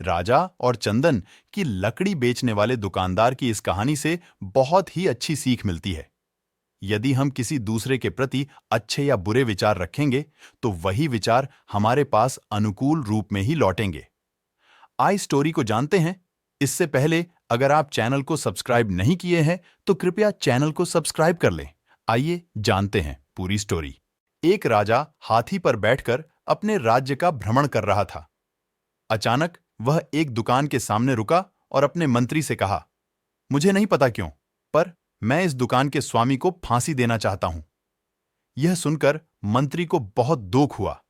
राजा और चंदन की लकड़ी बेचने वाले दुकानदार की इस कहानी से बहुत ही अच्छी सीख मिलती है। यदि हम किसी दूसरे के प्रति अच्छे या बुरे विचार रखेंगे, तो वही विचार हमारे पास अनुकूल रूप में ही लौटेंगे। आई स्टोरी को जानते हैं? इससे पहले अगर आप चैनल को सब्सक्राइब नहीं किए हैं, तो कृपया चैनल को सब्सक्राइब कर लें। आइए जानते हैं पूरी स्टोरी। एक राजा हाथी पर बैठकर अपने राज्य का भ्रमण कर रहा था। अचानक वह एक दुकान के सामने रुका और अपने मंत्री से कहा, मुझे नहीं पता क्यों, पर मैं इस दुकान के स्वामी को फांसी देना चाहता हूं। यह सुनकर मंत्री को बहुत दुख हुआ,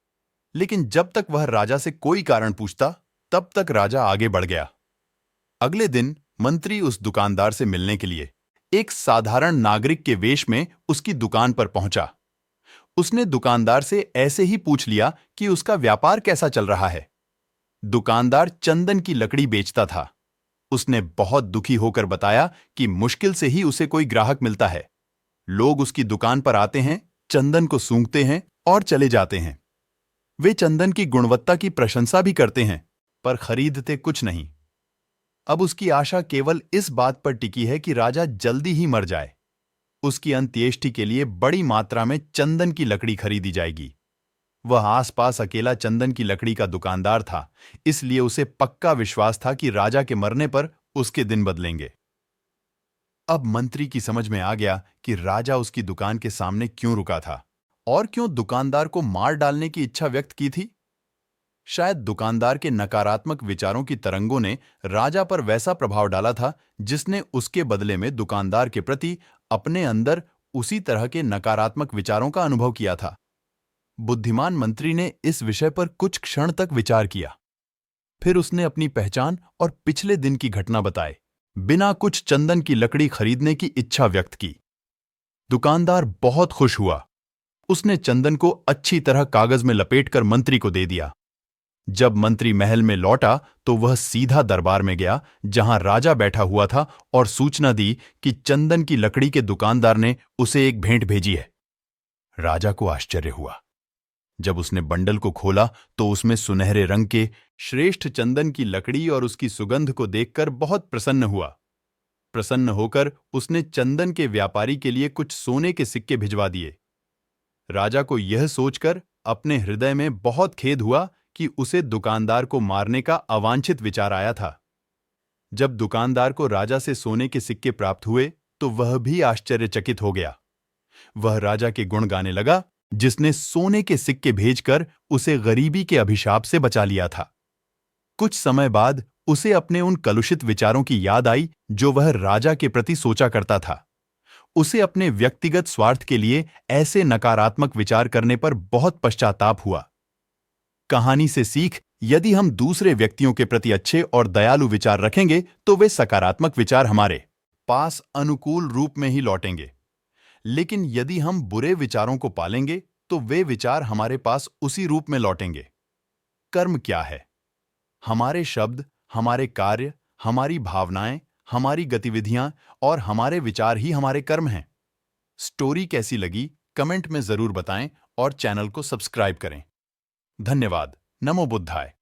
लेकिन जब तक वह राजा से कोई कारण पूछता, तब तक राजा आगे बढ़ गया। अगले दिन मंत्री उस दुकानदार से मिलने के लिए एक साधारण नागरिक के वेश में उसकी दुकान पर पहुंचा। उसने दुकानदार से ऐसे ही पूछ लिया कि उसका व्यापार कैसा चल रहा है। दुकानदार चंदन की लकड़ी बेचता था। उसने बहुत दुखी होकर बताया कि मुश्किल से ही उसे कोई ग्राहक मिलता है। लोग उसकी दुकान पर आते हैं, चंदन को सूंघते हैं और चले जाते हैं। वे चंदन की गुणवत्ता की प्रशंसा भी करते हैं, पर खरीदते कुछ नहीं। अब उसकी आशा केवल इस बात पर टिकी है कि राजा जल्दी ही मर जाए। उसकी अंत्येष्टि के लिए बड़ी मात्रा में चंदन की लकड़ी खरीदी जाएगी। वह आसपास अकेला चंदन की लकड़ी का दुकानदार था, इसलिए उसे पक्का विश्वास था कि राजा के मरने पर उसके दिन बदलेंगे। अब मंत्री की समझ में आ गया कि राजा उसकी दुकान के सामने क्यों रुका था और क्यों दुकानदार को मार डालने की इच्छा व्यक्त की थी। शायद दुकानदार के नकारात्मक विचारों की तरंगों ने राजा पर वैसा प्रभाव डाला था, जिसने उसके बदले में दुकानदार के प्रति अपने अंदर उसी तरह के नकारात्मक विचारों का अनुभव किया था। बुद्धिमान मंत्री ने इस विषय पर कुछ क्षण तक विचार किया। फिर उसने अपनी पहचान और पिछले दिन की घटना बताए, बिना कुछ चंदन की लकड़ी खरीदने की इच्छा व्यक्त की। दुकानदार बहुत खुश हुआ। उसने चंदन को अच्छी तरह कागज में लपेटकर मंत्री को दे दिया। जब मंत्री महल में लौटा तो वह सीधा दरबार में गया, जहां राजा बैठा हुआ था, और सूचना दी कि चंदन की लकड़ी के दुकानदार ने उसे एक भेंट भेजी है। राजा को आश्चर्य हुआ। जब उसने बंडल को खोला तो उसमें सुनहरे रंग के श्रेष्ठ चंदन की लकड़ी और उसकी सुगंध को देखकर बहुत प्रसन्न हुआ। प्रसन्न होकर उसने चंदन के व्यापारी के लिए कुछ सोने के सिक्के भिजवा दिए। राजा को यह सोचकर अपने हृदय में बहुत खेद हुआ कि उसे दुकानदार को मारने का अवांछित विचार आया था। जब दुकानदार को राजा से सोने के सिक्के प्राप्त हुए तो वह भी आश्चर्यचकित हो गया। वह राजा के गुण गाने लगा, जिसने सोने के सिक्के भेजकर उसे गरीबी के अभिशाप से बचा लिया था। कुछ समय बाद उसे अपने उन कलुषित विचारों की याद आई जो वह राजा के प्रति सोचा करता था। उसे अपने व्यक्तिगत स्वार्थ के लिए ऐसे नकारात्मक विचार करने पर बहुत पश्चाताप हुआ। कहानी से सीख, यदि हम दूसरे व्यक्तियों के प्रति अच्छे और दयालु विचार रखेंगे तो वे सकारात्मक विचार हमारे पास अनुकूल रूप में ही लौटेंगे। लेकिन यदि हम बुरे विचारों को पालेंगे तो वे विचार हमारे पास उसी रूप में लौटेंगे। कर्म क्या है? हमारे शब्द, हमारे कार्य, हमारी भावनाएं, हमारी गतिविधियां और हमारे विचार ही हमारे कर्म हैं। स्टोरी कैसी लगी कमेंट में जरूर बताएं और चैनल को सब्सक्राइब करें। धन्यवाद। नमो बुद्धाय।